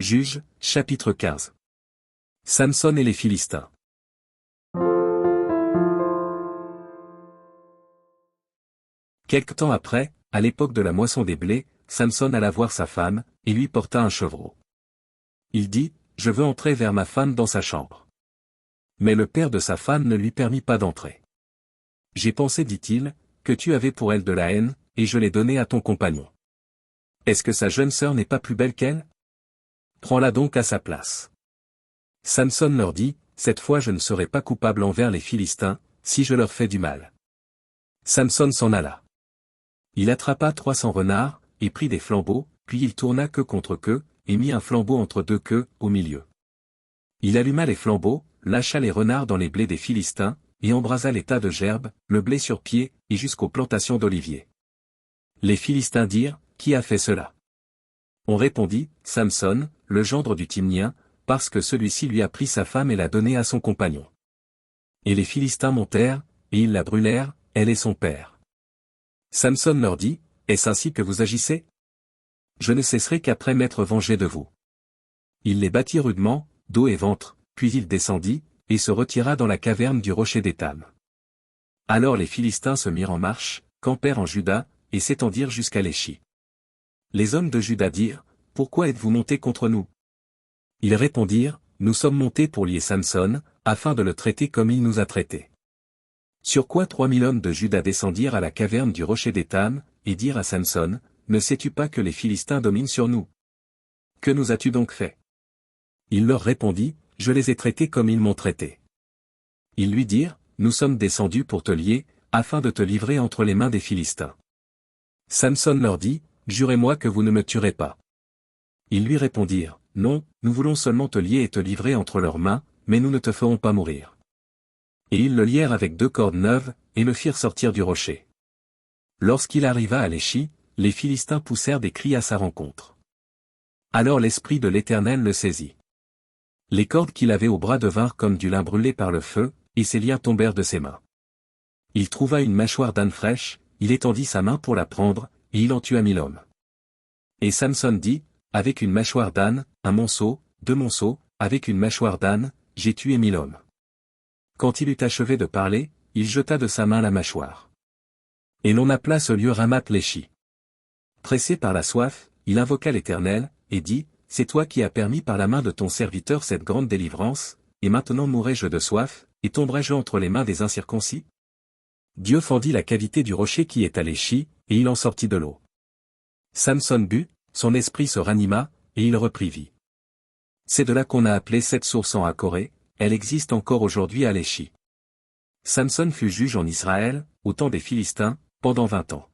Juges, chapitre 15. Samson et les Philistins. Quelque temps après, à l'époque de la moisson des blés, Samson alla voir sa femme, et lui porta un chevreau. Il dit, « Je veux entrer vers ma femme dans sa chambre. » Mais le père de sa femme ne lui permit pas d'entrer. « J'ai pensé, dit-il, que tu avais pour elle de la haine, et je l'ai donnée à ton compagnon. Est-ce que sa jeune sœur n'est pas plus belle qu'elle? Prends-la donc à sa place. » Samson leur dit, « Cette fois je ne serai pas coupable envers les Philistins, si je leur fais du mal. » Samson s'en alla. Il attrapa 300 renards, et prit des flambeaux, puis il tourna queue contre queue, et mit un flambeau entre deux queues, au milieu. Il alluma les flambeaux, lâcha les renards dans les blés des Philistins, et embrasa les tas de gerbes, le blé sur pied, et jusqu'aux plantations d'oliviers. Les Philistins dirent, « Qui a fait cela ?» On répondit, « Samson, le gendre du Timnien, parce que celui-ci lui a pris sa femme et l'a donnée à son compagnon. » Et les Philistins montèrent, et ils la brûlèrent, elle et son père. Samson leur dit, « Est-ce ainsi que vous agissez? Je ne cesserai qu'après m'être vengé de vous. » Il les battit rudement, dos et ventre, puis il descendit, et se retira dans la caverne du rocher d'Étam. Alors les Philistins se mirent en marche, campèrent en Juda, et s'étendirent jusqu'à l'Échi. Les hommes de Juda dirent, « Pourquoi êtes-vous montés contre nous ?» Ils répondirent, « Nous sommes montés pour lier Samson, afin de le traiter comme il nous a traités. » Sur quoi 3000 hommes de Juda descendirent à la caverne du rocher d'Étam, et dirent à Samson, « Ne sais-tu pas que les Philistins dominent sur nous? Que nous as-tu donc fait ?» Il leur répondit, « Je les ai traités comme ils m'ont traité. » Ils lui dirent, « Nous sommes descendus pour te lier, afin de te livrer entre les mains des Philistins. » Samson leur dit, « Jurez-moi que vous ne me tuerez pas. » Ils lui répondirent, « Non, nous voulons seulement te lier et te livrer entre leurs mains, mais nous ne te ferons pas mourir. » Et ils le lièrent avec 2 cordes neuves, et le firent sortir du rocher. Lorsqu'il arriva à l'Échi, les Philistins poussèrent des cris à sa rencontre. Alors l'Esprit de l'Éternel le saisit. Les cordes qu'il avait au bras devinrent comme du lin brûlé par le feu, et ses liens tombèrent de ses mains. Il trouva une mâchoire d'âne fraîche, il étendit sa main pour la prendre, et il en tua 1000 hommes. Et Samson dit, « Avec une mâchoire d'âne, 1 monceau, 2 monceaux, avec une mâchoire d'âne, j'ai tué 1000 hommes. » Quand il eut achevé de parler, il jeta de sa main la mâchoire. Et l'on appela ce lieu Ramath-Léchi. Pressé par la soif, il invoqua l'Éternel, et dit, « C'est toi qui as permis par la main de ton serviteur cette grande délivrance, et maintenant mourrai-je de soif, et tomberai-je entre les mains des incirconcis ?» Dieu fendit la cavité du rocher qui est à l'Échi, et il en sortit de l'eau. Samson but, son esprit se ranima, et il reprit vie. C'est de là qu'on a appelé cette source en Akoré, elle existe encore aujourd'hui à l'Échi. Samson fut juge en Israël, au temps des Philistins, pendant 20 ans.